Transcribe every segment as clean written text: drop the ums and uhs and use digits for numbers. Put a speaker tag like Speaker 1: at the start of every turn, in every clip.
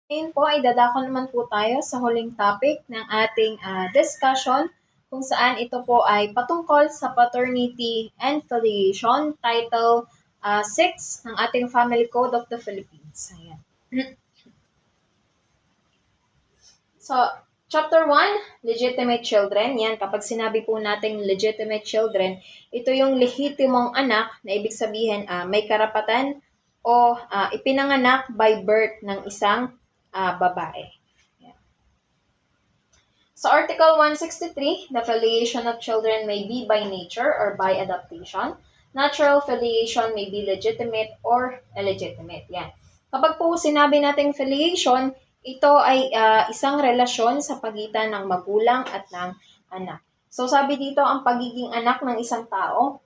Speaker 1: Ngayon po ay dadako naman po tayo sa huling topic ng ating discussion kung saan ito po ay patungkol sa paternity and filiation, title 6 ng ating Family Code of the Philippines. Ayan. So, Chapter 1, Legitimate Children. Yan, kapag sinabi po nating legitimate children, ito yung lehitimong anak na ibig sabihin may karapatan o ipinanganak by birth ng isang babae. Yan. So, Article 163, the filiation of children may be by nature or by adaptation. Natural filiation may be legitimate or illegitimate. Yan. Kapag po sinabi nating filiation, ito ay isang relasyon sa pagitan ng magulang at ng anak. So, sabi dito, ang pagiging anak ng isang tao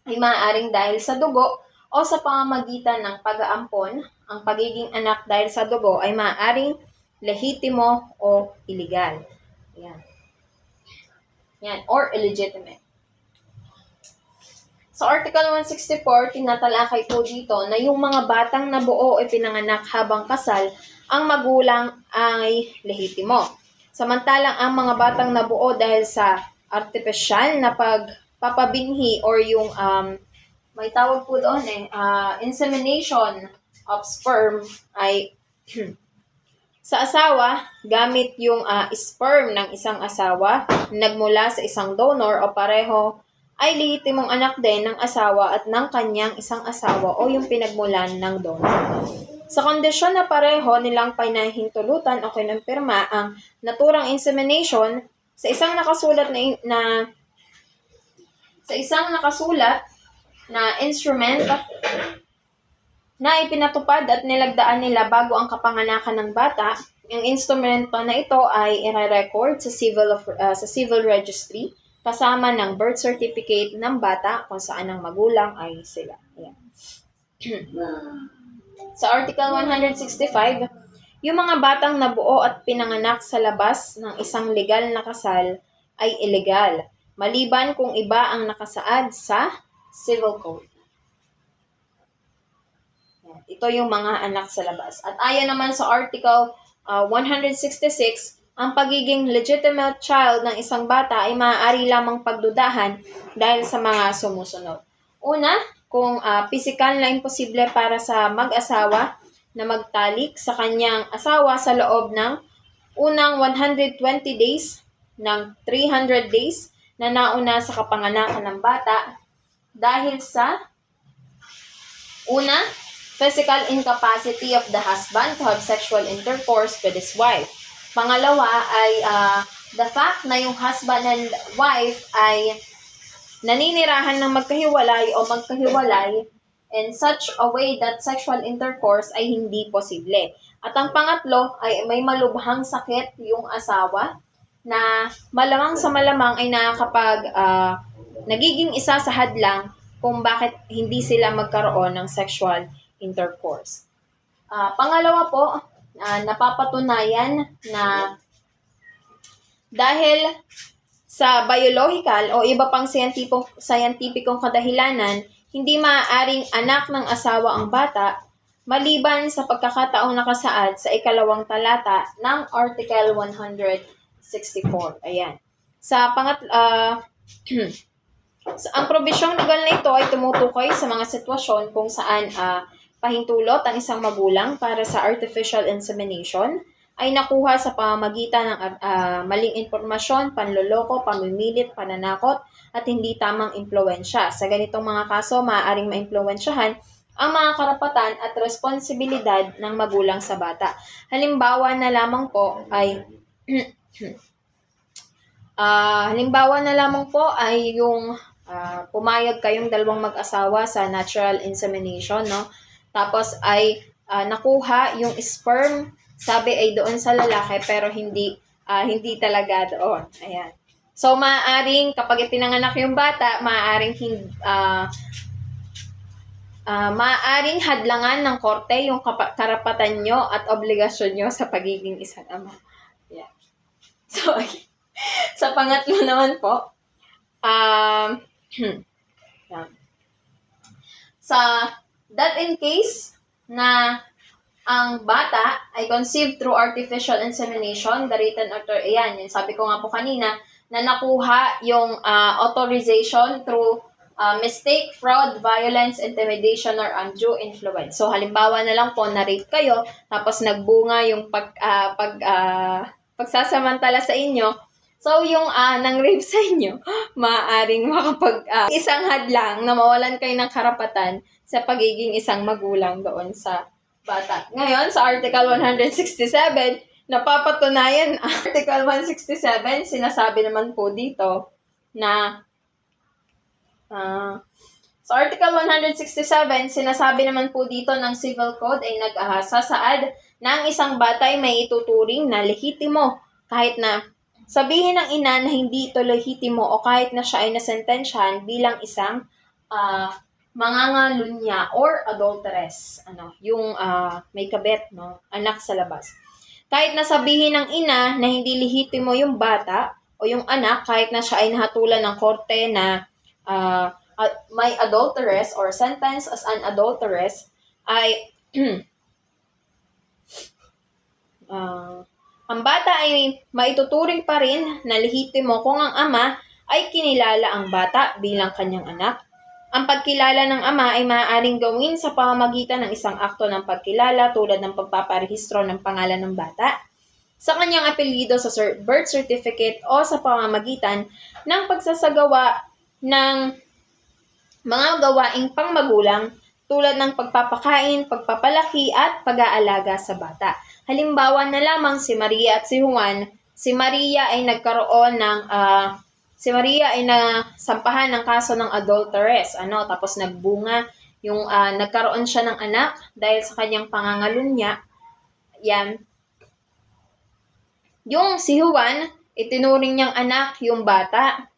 Speaker 1: ay maaaring dahil sa dugo o sa pamamagitan ng pag-aampon. Ang pagiging anak dahil sa dugo ay maaaring lehitimo o illegal. Yan. Yan, or illegitimate. Sa Article 164, tinatalakay po dito na yung mga batang nabuo ay pinanganak habang kasal, ang magulang ay lehitimo. Samantalang ang mga batang nabuo dahil sa artificial na pagpapabinhi or yung may tawag po doon insemination of sperm ay sa asawa, gamit yung sperm ng isang asawa nagmula sa isang donor o pareho ay lehitimong anak din ng asawa at ng kanyang isang asawa o yung pinagmulan ng donor. Sa kondisyon na pareho nilang pinahintulutan o kinumpirma ang naturang insemination sa isang nakasulat na instrument na ipinatupad at nilagdaan nila bago ang kapanganakan ng bata, ang instrumento na ito ay i-record sa civil registry kasama ng birth certificate ng bata kung saan ang magulang ay sila. Ayan. Sa Article 165, yung mga batang nabuo at pinanganak sa labas ng isang legal na kasal ay illegal, maliban kung iba ang nakasaad sa Civil Code. Ayan. Ito yung mga anak sa labas. At ayon naman sa Article 166, ang pagiging legitimate child ng isang bata ay maaari lamang pagdudahan dahil sa mga sumusunod. Una, kung pisikal na imposible para sa mag-asawa na magtalik sa kanyang asawa sa loob ng unang 120 days ng 300 days na nauna sa kapanganakan ng bata dahil sa una, physical incapacity of the husband to have sexual intercourse with his wife. Pangalawa ay the fact na yung husband and wife ay naninirahan ng magkahiwalay o magkahiwalay in such a way that sexual intercourse ay hindi posible. At ang pangatlo ay may malubhang sakit yung asawa na malamang sa malamang ay nagiging isa sa hadlang kung bakit hindi sila magkaroon ng sexual intercourse. Pangalawa po, napapatunayan na dahil sa biological o iba pang scientificong kadahilanan, hindi maaaring anak ng asawa ang bata maliban sa pagkakataong nakasaad sa ikalawang talata ng Article 164. Ayan. Ang probisyong legal na ito ay tumutukoy sa mga sitwasyon kung saan pahintulot ang isang magulang para sa artificial insemination ay nakuha sa pamamagitan ng maling impormasyon, panloloko, pamimilit, pananakot, at hindi tamang impluwensya. Sa ganitong mga kaso, maaaring maimpluwensyahan ang mga karapatan at responsibilidad ng magulang sa bata. Halimbawa na lamang po ay yung pumayag kayong dalawang mag-asawa sa natural insemination, no? Tapos ay nakuha yung sperm, sabi ay doon sa lalaki pero hindi talaga doon. Ayan. So maaaring kapag ipinanganak yung bata, maaaring hadlangan ng korte yung karapatan nyo at obligasyon nyo sa pagiging isang ama. Yeah. So sa pangatlo naman po, sa that in case na ang bata ay conceived through artificial insemination, the written ayan, yun sabi ko nga po kanina, na nakuha yung authorization through mistake, fraud, violence, intimidation, or undue influence. So, halimbawa na lang po, na-rape kayo, tapos nagbunga yung pagsasamantala sa inyo. So, yung nang-rape sa inyo, maaaring isang hadlang na mawalan kayo ng karapatan sa pagiging isang magulang doon sa bata. Ngayon, sa Article 167, napapatunayan, Article 167, sinasabi naman po dito na sa Article 167, sinasabi naman po dito ng Civil Code ay nag-sasaad na ang isang bata ay may ituturing na lehitimo kahit na sabihin ng ina na hindi ito lehitimo o kahit na siya ay nasentensyahan bilang isang mangangalunya or adulteress, yung may kabet, anak sa labas. Kahit na sabihin ng ina na hindi lehitimo yung bata o yung anak, kahit na siya ay nahatulan ng korte na may adulteress or sentenced as an adulteress, ay ang bata ay maituturing pa rin na lehitimo kung ang ama ay kinilala ang bata bilang kanyang anak. Ang pagkilala ng ama ay maaaring gawin sa pamamagitan ng isang akto ng pagkilala tulad ng pagpaparehistro ng pangalan ng bata, sa kanyang apelyido sa birth certificate o sa pamamagitan ng pagsasagawa ng mga gawaing pangmagulang tulad ng pagpapakain, pagpapalaki at pag-aalaga sa bata. Halimbawa na lamang si Maria at si Juan. Si Maria ay nasampahan ng kaso ng adulteress, tapos nagbunga yung nagkaroon siya ng anak dahil sa kanyang pangangalunya. Yan. Yung si Juan, itinuring niyang anak yung bata,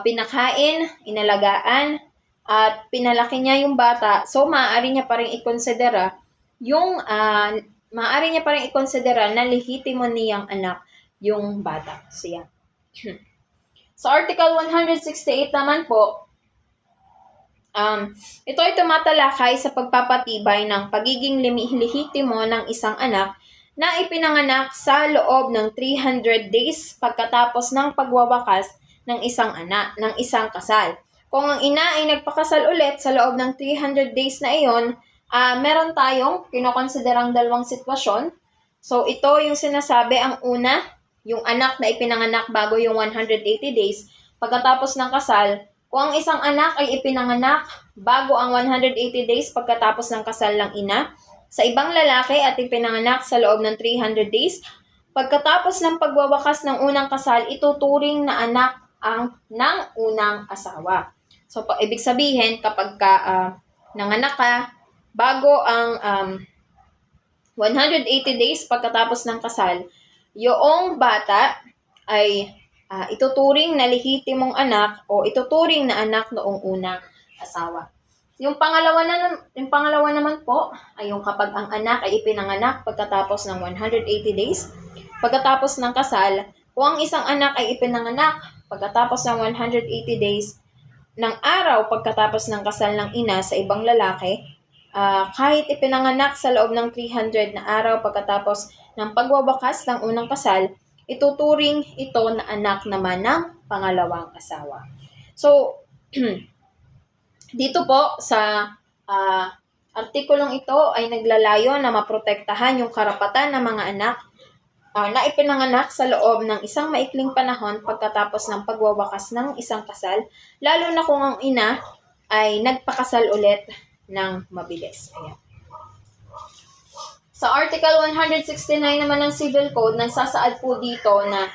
Speaker 1: pinakain, inalagaan, at pinalaki niya yung bata. So maaari niya pa rin ikonsidera na lehitimo niyang anak yung bata. So yan. Sa Article 168 naman po, ito ay tumatalakay sa pagpapatibay ng pagiging lehitimo ng isang anak na ipinanganak sa loob ng 300 days pagkatapos ng pagwawakas ng isang kasal. Kung ang ina ay nagpakasal ulit sa loob ng 300 days na iyon, meron tayong kinokonsiderang dalawang sitwasyon. So ito yung sinasabi, ang una, yung anak na ipinanganak bago yung 180 days pagkatapos ng kasal. Kung ang isang anak ay ipinanganak bago ang 180 days pagkatapos ng kasal ng ina, sa ibang lalaki at ipinanganak sa loob ng 300 days, pagkatapos ng pagwawakas ng unang kasal, ituturing na anak ng unang asawa. So, ibig sabihin, kapag nanganak ka bago ang 180 days pagkatapos ng kasal, yung bata ay ituturing na lehitimong anak o ituturing na anak noong unang asawa. Yung pangalawa naman po ay yung kapag ang anak ay ipinanganak pagkatapos ng 180 days, pagkatapos ng kasal, kung ang isang anak ay ipinanganak pagkatapos ng 180 days ng araw pagkatapos ng kasal ng ina sa ibang lalaki, kahit ipinanganak sa loob ng 300 na araw pagkatapos ng pagwawakas ng unang kasal, ituturing ito na anak naman ng pangalawang asawa. So, dito po sa artikulong ito ay naglalayo na maprotektahan yung karapatan ng mga anak na ipinanganak sa loob ng isang maikling panahon pagkatapos ng pagwawakas ng isang kasal, lalo na kung ang ina ay nagpakasal ulit ng mabilis. Ayan. Sa Article 169 naman ng Civil Code, nagsasaad po dito na,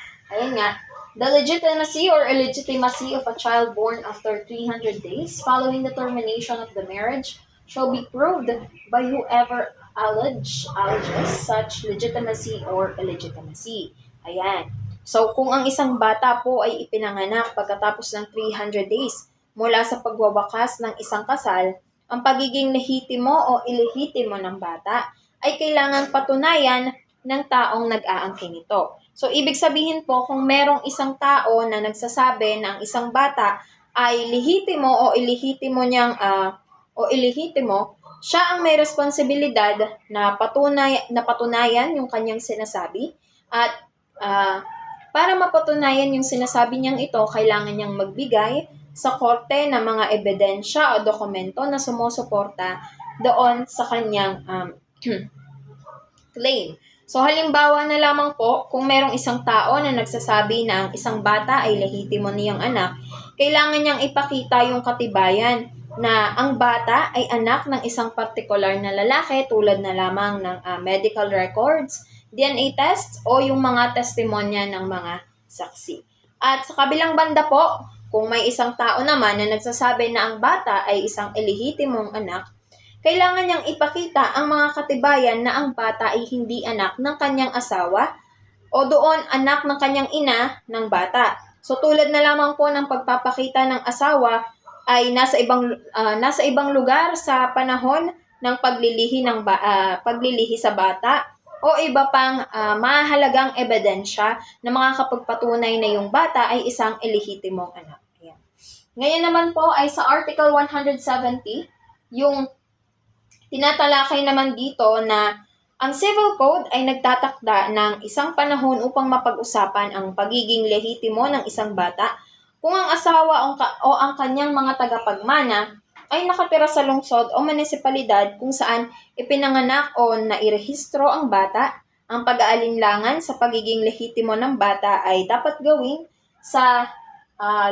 Speaker 1: the legitimacy or illegitimacy of a child born after 300 days following the termination of the marriage shall be proved by whoever alleges such legitimacy or illegitimacy. Ayan. So, kung ang isang bata po ay ipinanganak pagkatapos ng 300 days mula sa pagwawakas ng isang kasal, ang pagiging lehitimo o ilehitimo ng bata ay kailangan patunayan ng taong nag-aangkin nito. So, ibig sabihin po, kung merong isang tao na nagsasabi na ang isang bata ay lehitimo o ilehitimo siya ang may responsibilidad na patunayan yung kanyang sinasabi at para mapatunayan yung sinasabi niyang ito, kailangan niyang magbigay sa korte ng mga ebidensya o dokumento na sumusuporta doon sa kanyang claim. So halimbawa na lamang po, kung merong isang tao na nagsasabi na ang isang bata ay lehitimo niyang anak, kailangan niyang ipakita yung katibayan na ang bata ay anak ng isang partikular na lalaki tulad na lamang ng medical records, DNA tests o yung mga testimonya ng mga saksi. At sa kabilang banda po, kung may isang tao naman na nagsasabi na ang bata ay isang ilihitimong anak, kailangan niyang ipakita ang mga katibayan na ang bata ay hindi anak ng kanyang asawa o doon anak ng kanyang ina ng bata. So tulad na lamang po ng pagpapakita ng asawa ay nasa ibang lugar sa panahon ng paglilihi sa bata o iba pang mahalagang ebidensya na makakapagpatunay na yung bata ay isang ilihitimong anak. Ayan. Ngayon naman po ay sa Article 170, yung tinatalakay naman dito na ang Civil Code ay nagtatakda ng isang panahon upang mapag-usapan ang pagiging lehitimo ng isang bata kung ang asawa o ang kanyang mga tagapagmana ay nakatira sa lungsod o munisipalidad kung saan ipinanganak o nairehistro ang bata. Ang pag-aalinlangan sa pagiging lehitimo ng bata ay dapat gawin sa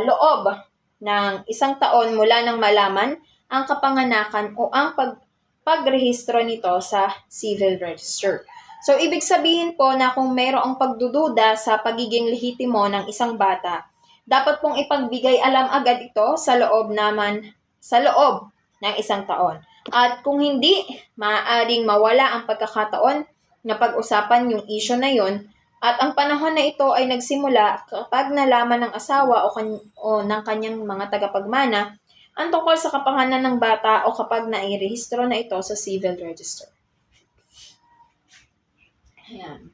Speaker 1: loob ng 1 taon mula nang malaman ang kapanganakan o ang pagrehistro nito sa civil register. So, ibig sabihin po na kung mayroong pagdududa sa pagiging lehitimo ng isang bata, dapat pong ipagbigay alam agad ito sa loob ng 1 taon. At kung hindi, maaaring mawala ang pagkakataon na pag-usapan yung issue na yon. At ang panahon na ito ay nagsimula kapag nalaman ng asawa o ng kanyang mga tagapagmana ang tungkol sa kapanganan ng bata o kapag nairehistro na ito sa civil register. Ayan.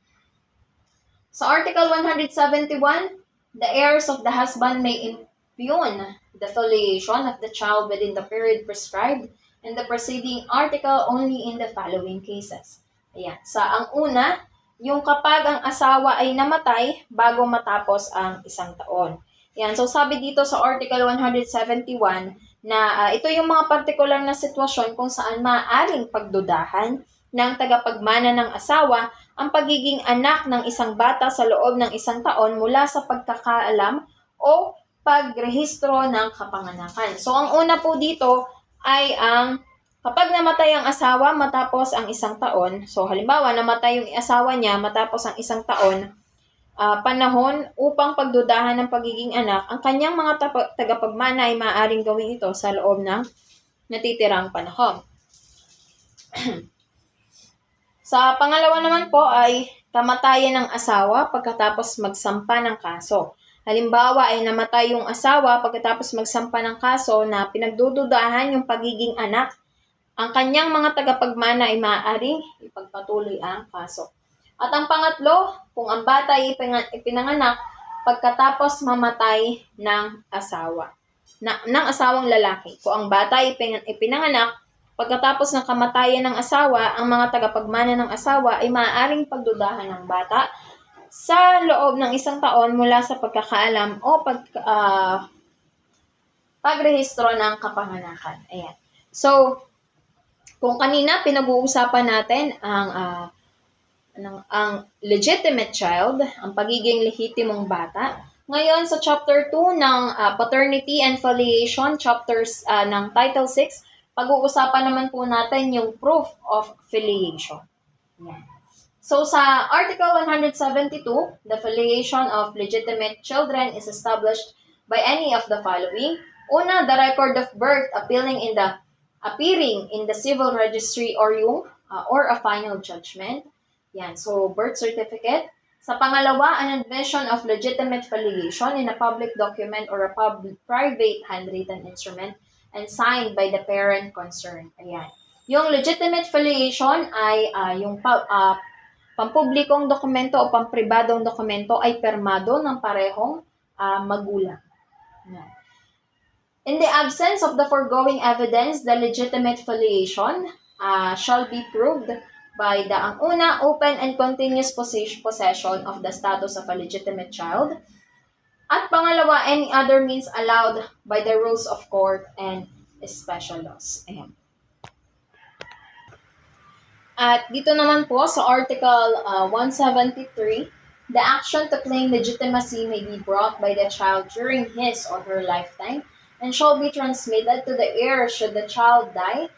Speaker 1: Sa Article 171, the heirs of the husband may impugn the filiation of the child within the period prescribed in the preceding article only in the following cases. Ayan. Ang una, yung kapag ang asawa ay namatay bago matapos ang 1 taon. Ayan. So sabi dito sa Article 171, na ito yung mga partikular na sitwasyon kung saan maaaring pagdudahan ng tagapagmana ng asawa ang pagiging anak ng isang bata sa loob ng 1 taon mula sa pagkakaalam o pagrehistro ng kapanganakan. So, ang una po dito ay kapag namatay ang asawa matapos ang 1 taon, so halimbawa namatay yung asawa niya matapos ang 1 taon, panahon upang pagdudahan ng pagiging anak, ang kanyang mga tagapagmana ay maaaring gawin ito sa loob ng natitirang panahon. Sa pangalawa naman po ay kamatayan ng asawa pagkatapos magsampa ng kaso. Halimbawa ay namatay yung asawa pagkatapos magsampa ng kaso na pinagdududahan yung pagiging anak, ang kanyang mga tagapagmana ay maaaring ipagpatuloy ang kaso. At ang pangatlo, kung ang bata ay ipinanganak pagkatapos mamatay ng asawa, ng asawang lalaki. Kung ang bata ay ipinanganak pagkatapos ng kamatayan ng asawa, ang mga tagapagmana ng asawa ay maaaring pagdudahan ng bata sa loob ng 1 taon mula sa pagkakaalam o pagrehistro ng kapanganakan. Ayan. So, kung kanina pinag-uusapan natin ang legitimate child, ang pagiging lehitimong bata. Ngayon, sa Chapter 2 ng Paternity and Filiation, chapters ng Title 6, pag-uusapan naman po natin yung proof of filiation. Yan. So, sa Article 172, the filiation of legitimate children is established by any of the following. Una, the record of birth appearing in the civil registry or a final judgment. Yan. So, birth certificate. Sa pangalawa, an admission of legitimate filiation in a public document or a private handwritten instrument and signed by the parent concerned. Ayan. Yung legitimate filiation ay yung pampublikong dokumento o pampribadong dokumento ay permado ng parehong magulang. In the absence of the foregoing evidence, the legitimate filiation shall be proved by ang una, open and continuous possession of the status of a legitimate child. At pangalawa, any other means allowed by the rules of court and special laws. Ayan. At dito naman po sa Article 173, the action to claim legitimacy may be brought by the child during his or her lifetime and shall be transmitted to the heir should the child die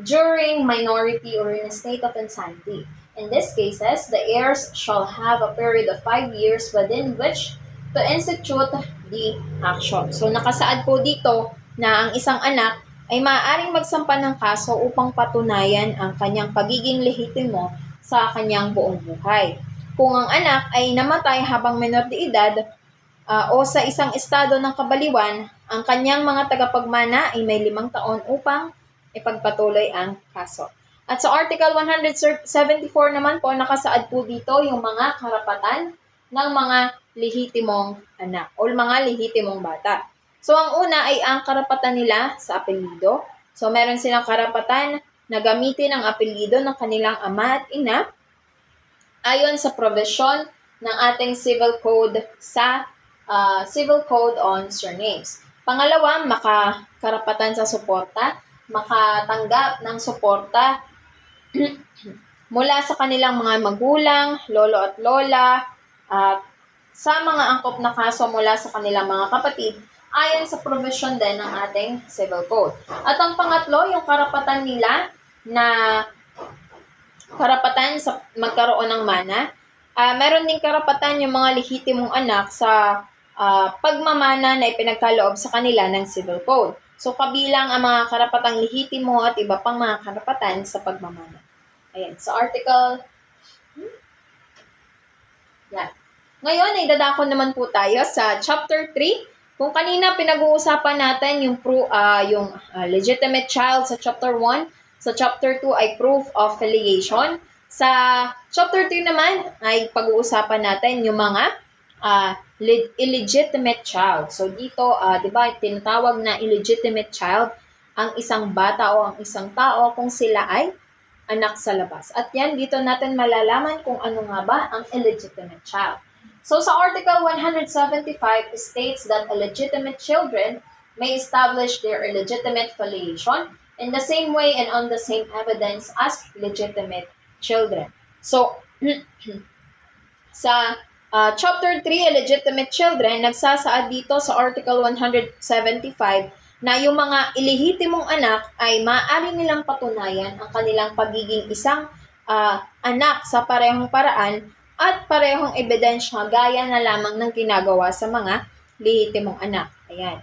Speaker 1: during minority or in a state of insanity. In these cases, the heirs shall have a period of 5 years within which to institute the action. So nakasaad po dito na ang isang anak ay maaaring magsampa ng kaso upang patunayan ang kanyang pagiging lehitimo sa kanyang buong buhay. Kung ang anak ay namatay habang menor de edad o sa isang estado ng kabaliwan, ang kanyang mga tagapagmana ay may 5 taon upang ipagpatuloy ang kaso. At sa Article 174 naman po, nakasaad po dito yung mga karapatan ng mga lehitimong anak o mga lehitimong bata. So, ang una ay ang karapatan nila sa apelyido. So, meron silang karapatan na gamitin ang apelyido ng kanilang ama at ina ayon sa provision ng ating Civil Code sa Civil Code on Surnames. Pangalawa, karapatan sa suporta, makatanggap ng suporta mula sa kanilang mga magulang, lolo at lola, at sa mga angkop na kaso mula sa kanilang mga kapatid, ayon sa provision din ng ating Civil Code. At ang pangatlo, yung karapatan nila na karapatan sa magkaroon ng mana. Meron ding karapatan yung mga lehitimong anak sa pagmamana na ipinagkaloob sa kanila ng Civil Code. So, kabilang ang mga karapatang lehitimo at iba pang mga karapatan sa pagmamana. Ayan, sa article... Yan. Ngayon, ay dadako naman po tayo sa Chapter 3. Kung kanina pinag-uusapan natin yung legitimate child sa Chapter 1, sa Chapter 2 ay proof of filiation. Sa Chapter 3 naman ay pag-uusapan natin yung mga illegitimate child. So dito, di ba, tinatawag na illegitimate child ang isang bata o ang isang tao kung sila ay anak sa labas. At yan, dito natin malalaman kung ano nga ba ang illegitimate child. So sa Article 175 states that illegitimate children may establish their illegitimate filiation in the same way and on the same evidence as legitimate children. So, sa Chapter 3, Illegitimate Children, nagsasaad dito sa Article 175 na yung mga ilihitimong anak ay maaari nilang patunayan ang kanilang pagiging isang anak sa parehong paraan at parehong ebidensya gaya na lamang ng ginagawa sa mga lihitimong anak. Ayan.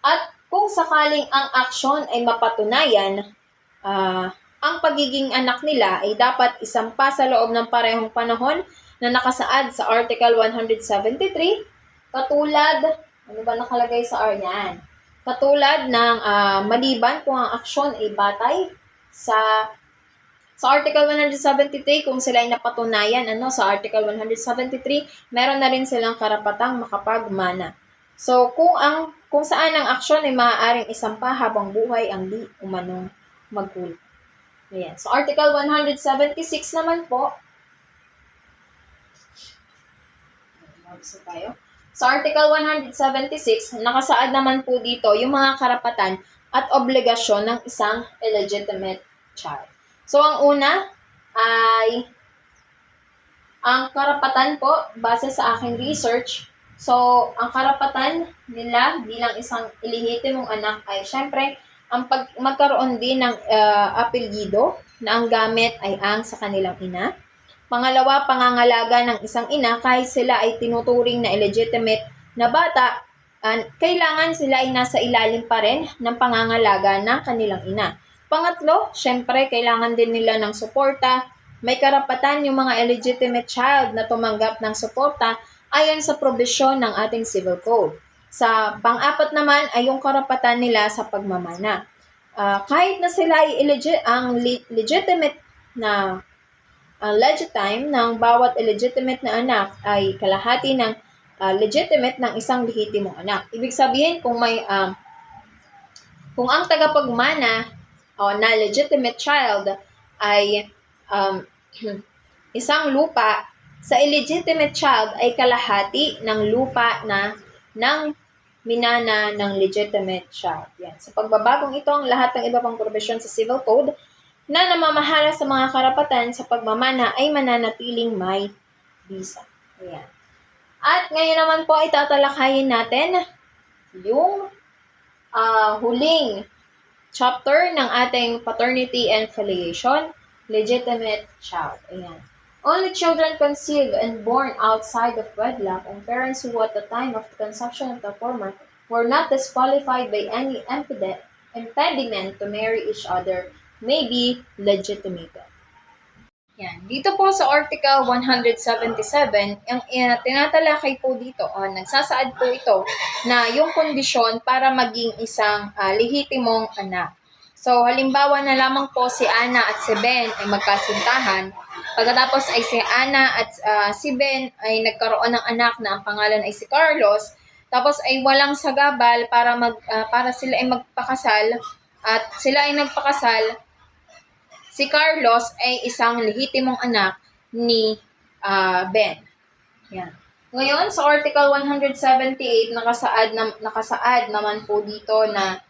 Speaker 1: At kung sakaling ang aksyon ay mapatunayan, ang pagiging anak nila ay dapat isampa sa loob ng parehong panahon na nakasaad sa Article 173, katulad, ano ba nakalagay sa R yan? Katulad ng maliban kung ang aksyon ay batay sa Article 173, kung sila ay napatunayan, sa Article 173, meron na rin silang karapatang makapagmana. So, kung saan ang aksyon ay maaaring isampa habang buhay ang di umanong magulang. Ayan. So, Article 176 naman po, sa Article 176, nakasaad naman po dito yung mga karapatan at obligasyon ng isang illegitimate child. So, ang una ay ang karapatan po, base sa aking research, so, ang karapatan nila bilang isang ilihitimong anak ay syempre, magkaroon din ng apelyido na ang gamit ay ang sa kanilang ina. Pangalawa, pangangalaga ng isang ina kahit sila ay tinuturing na illegitimate na bata, kailangan sila ay nasa ilalim pa rin ng pangangalaga ng kanilang ina. Pangatlo, syempre, kailangan din nila ng suporta. May karapatan yung mga illegitimate child na tumanggap ng suporta ayon sa probisyon ng ating Civil Code. Sa pang-apat naman ay yung karapatan nila sa pagmamana. Kahit na sila ay legitimate na legitime ng bawat illegitimate na anak ay kalahati ng legitimate ng isang lehitimong anak. Ibig sabihin, kung ang tagapagmana o na legitimate child ay um, isang lupa, sa illegitimate child ay kalahati ng lupa na ng minana ng legitimate child. Yan. Sa pagbabagong ito, ang lahat ng iba pang probisyon sa Civil Code na namamahala sa mga karapatan sa pagmamana ay mananatiling may bisa. Ayan. At ngayon naman po, itatalakayin natin yung huling chapter ng ating paternity and filiation, legitimate child. Ayan. Only children conceived and born outside of wedlock and parents who at the time of the conception of the former were not disqualified by any impediment to marry each other may be legitimated. Yan. Dito po sa Article 177, ang tinatalakay po dito, nagsasaad po ito na yung kondisyon para maging isang lehitimong anak. So, halimbawa na lamang po si Ana at si Ben ay magkasintahan. Pagkatapos ay si Ana at si Ben ay nagkaroon ng anak na ang pangalan ay si Carlos. Tapos ay walang sagabal para sila ay magpakasal at sila ay nagpakasal. Si Carlos ay isang lehitimong anak ni Ben. Yan. Ngayon, sa Article 178, nakasaad naman po dito na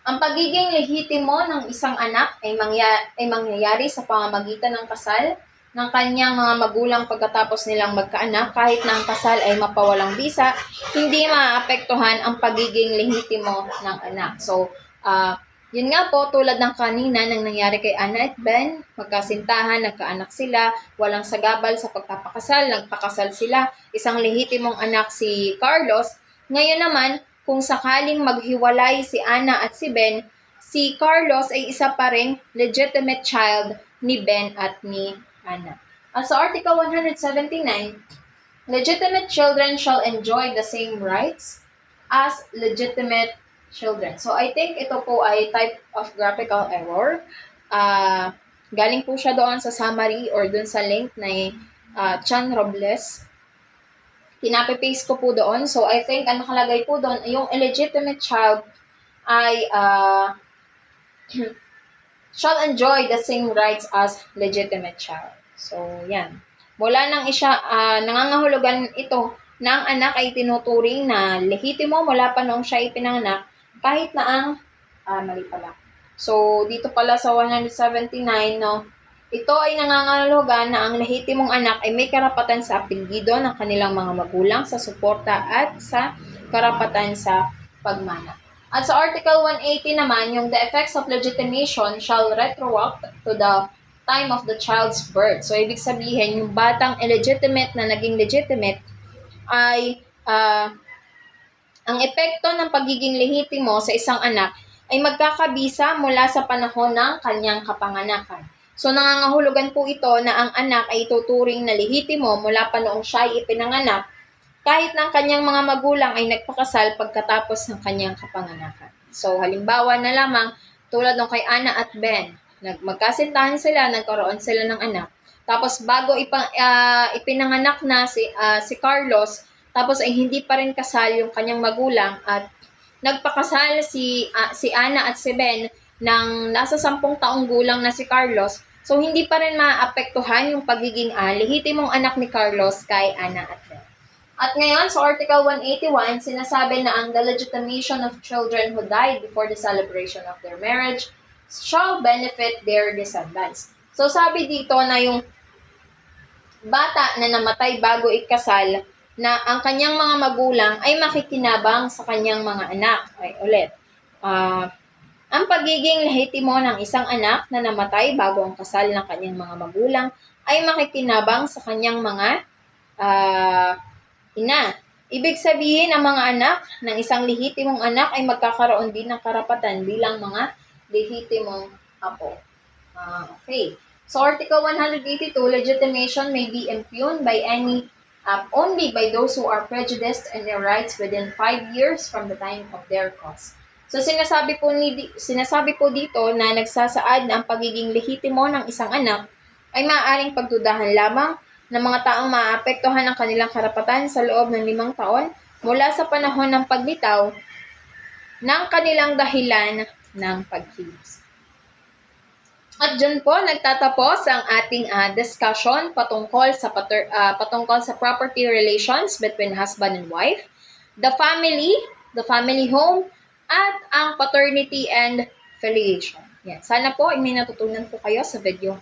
Speaker 1: ang pagiging lehitimo ng isang anak ay mangyayari sa pamamagitan ng kasal ng kanyang mga magulang pagkatapos nilang magkaanak. Kahit na ang kasal ay mapawalang bisa, hindi maapektuhan ang pagiging lehitimo ng anak. So, yun nga po, tulad ng kanina nang nangyari kay Ana at Ben, magkasintahan, nagkaanak sila, walang sagabal sa pagpapakasal, nagpakasal sila, isang lehitimong anak si Carlos. Ngayon naman, kung sakaling maghiwalay si Ana at si Ben, si Carlos ay isa pa ring legitimate child ni Ben at ni Ana. At sa Article 179, legitimate children shall enjoy the same rights as legitimate children. So, I think ito po ay type of graphical error. Galing po siya doon sa summary or doon sa link na Chan Robles. Pinapaste ko po doon. So, I think ang nakalagay po doon, yung illegitimate child ay shall enjoy the same rights as legitimate child. So, yan. Mula nang nangangahulugan ito na ang anak ay tinuturing na lehitimo mula pa noong siya ipinanganak kahit na ang, mali pala. So, dito pala sa 179, no, ito ay nangangahulugan na ang lehitimong anak ay may karapatan sa apelyido ng kanilang mga magulang, sa suporta at sa karapatan sa pagmana. At sa Article 180 naman, yung the effects of legitimation shall retroact to the time of the child's birth. So, ibig sabihin, yung batang illegitimate na naging legitimate ay ang epekto ng pagiging lehitimo sa isang anak ay magkakabisa mula sa panahon ng kanyang kapanganakan. So, nangangahulugan po ito na ang anak ay tuturing na lehitimo mula pa noong siya ay ipinanganak kahit na ang kanyang mga magulang ay nagpakasal pagkatapos ng kanyang kapanganakan. So, halimbawa na lamang tulad ng kay Ana at Ben, magkasintahan sila, nagkaroon sila ng anak. Tapos bago ipinanganak na si Carlos, tapos ay hindi pa rin kasal yung kanyang magulang at nagpakasal si Ana at si Ben ng nasa 10 taong gulang na si Carlos. So, hindi pa rin maapektuhan yung pagiging lehitimong anak ni Carlos kay Ana at Ben. At ngayon, sa Article 181, sinasabi na ang the legitimation of children who died before the celebration of their marriage shall benefit their descendants. So, sabi dito na yung bata na namatay bago ikasal, na ang kanyang mga magulang ay makikinabang sa kanyang mga anak. Ay, ulit. Ang pagiging lehitimo ng isang anak na namatay bago ang kasal ng kanyang mga magulang ay makikinabang sa kanyang mga ina. Ibig sabihin, ang mga anak ng isang lehitimong anak ay magkakaroon din ng karapatan bilang mga lehitimong apo. Okay. So, Article 182, legitimation may be impugned by only by those who are prejudiced in their rights within 5 years from the time of their cause. So, sinasabi po dito na nagsasaad na ang pagiging lehitimo ng isang anak ay maaaring pagdudahan lamang ng mga taong maapektuhan ng kanilang karapatan sa loob ng 5 taon mula sa panahon ng paglitaw ng kanilang dahilan ng pagkilos. At dyan po nagtatapos ang ating discussion patungkol sa property relations between husband and wife, the family home, at ang paternity and filiation. Yan. Sana po may natutunan po kayo sa video